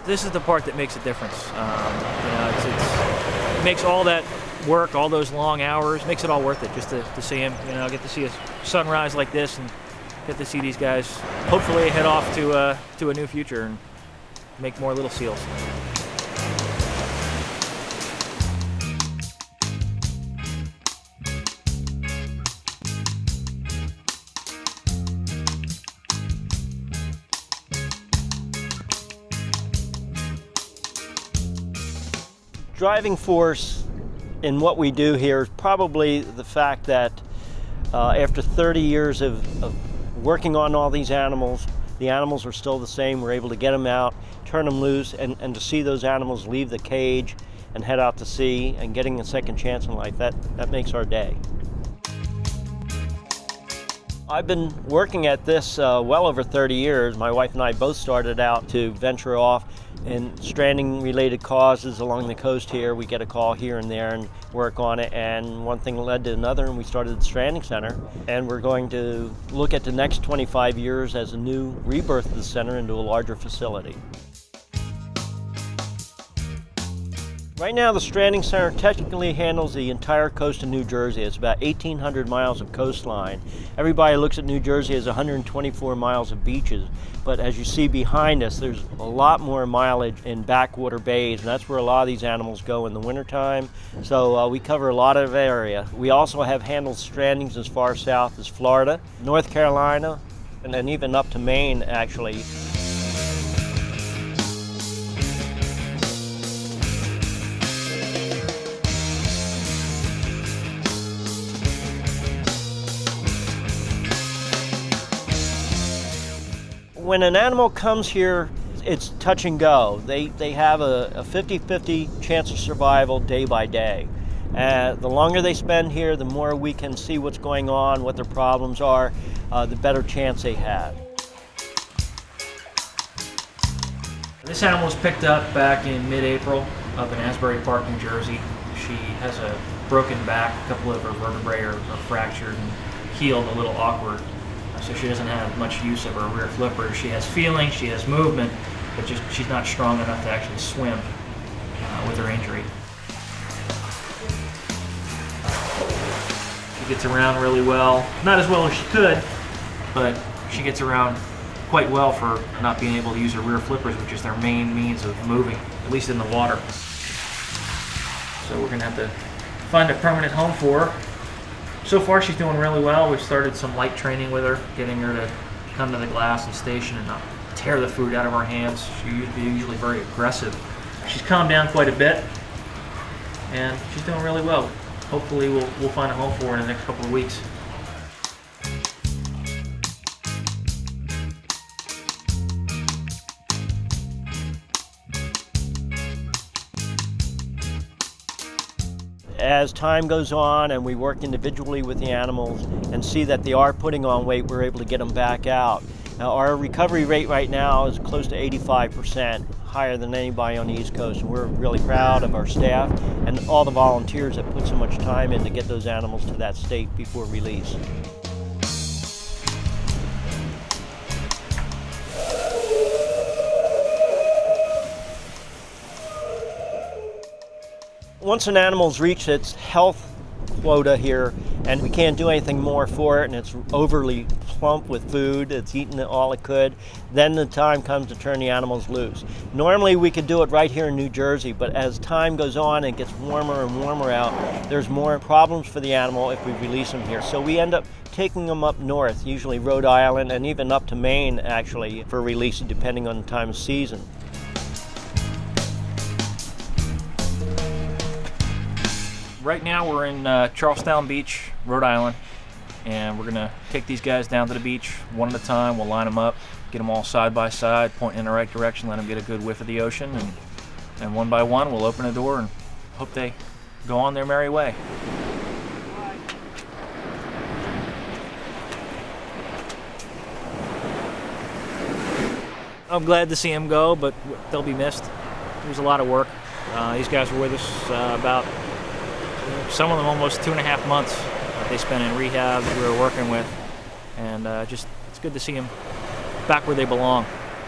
This is the part that makes a difference. It makes all that work, all those long hours, makes it all worth it just to see him. Get to see a sunrise like this and get to see these guys hopefully head off to a new future and make more little seals. Driving force in what we do here is probably the fact that after 30 years of working on all these animals, the animals are still the same. We're able to get them out, turn them loose, and to see those animals leave the cage and head out to sea and getting a second chance in life, that makes our day. I've been working at this well over 30 years. My wife and I both started out to venture off in stranding related causes along the coast here. We get a call here and there and work on it, and one thing led to another, and we started the Stranding Center, and we're going to look at the next 25 years as a new rebirth of the center into a larger facility. Right now, the Stranding Center technically handles the entire coast of New Jersey. It's about 1,800 miles of coastline. Everybody looks at New Jersey as 124 miles of beaches, but as you see behind us, there's a lot more mileage in backwater bays, and that's where a lot of these animals go in the wintertime. So we cover a lot of area. We also have handled strandings as far south as Florida, North Carolina, and then even up to Maine, actually. When an animal comes here, it's touch and go. They have a 50-50 chance of survival day by day. The longer they spend here, the more we can see what's going on, what their problems are, the better chance they have. This animal was picked up back in mid-April up in Asbury Park, New Jersey. She has a broken back, a couple of her vertebrae are fractured and healed a little awkward. So she doesn't have much use of her rear flippers. She has feeling, she has movement, but she's not strong enough to actually swim with her injury. She gets around really well. Not as well as she could, but she gets around quite well for not being able to use her rear flippers, which is their main means of moving, at least in the water. So we're gonna have to find a permanent home for her. So far she's doing really well. We've started some light training with her, getting her to come to the glass and station and not tear the food out of her hands. She's usually very aggressive. She's calmed down quite a bit, and she's doing really well. Hopefully we'll find a home for her in the next couple of weeks. As time goes on and we work individually with the animals and see that they are putting on weight, we're able to get them back out. Now, our recovery rate right now is close to 85%, higher than anybody on the East Coast. And we're really proud of our staff and all the volunteers that put so much time in to get those animals to that state before release. Once an animal's reached its health quota here and we can't do anything more for it and it's overly plump with food, it's eaten all it could, then the time comes to turn the animals loose. Normally we could do it right here in New Jersey, but as time goes on and it gets warmer and warmer out, there's more problems for the animal if we release them here. So we end up taking them up north, usually Rhode Island and even up to Maine actually for release depending on the time of season. Right now we're in Charlestown Beach, Rhode Island, and we're gonna take these guys down to the beach one at a time. We'll line them up, get them all side by side, pointing in the right direction, let them get a good whiff of the ocean, and one by one we'll open the door and hope they go on their merry way. I'm glad to see them go, but they'll be missed. It was a lot of work. These guys were with us about some of them almost 2.5 months they spent in rehab that we were working with, and it's good to see them back where they belong,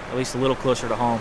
at least a little closer to home.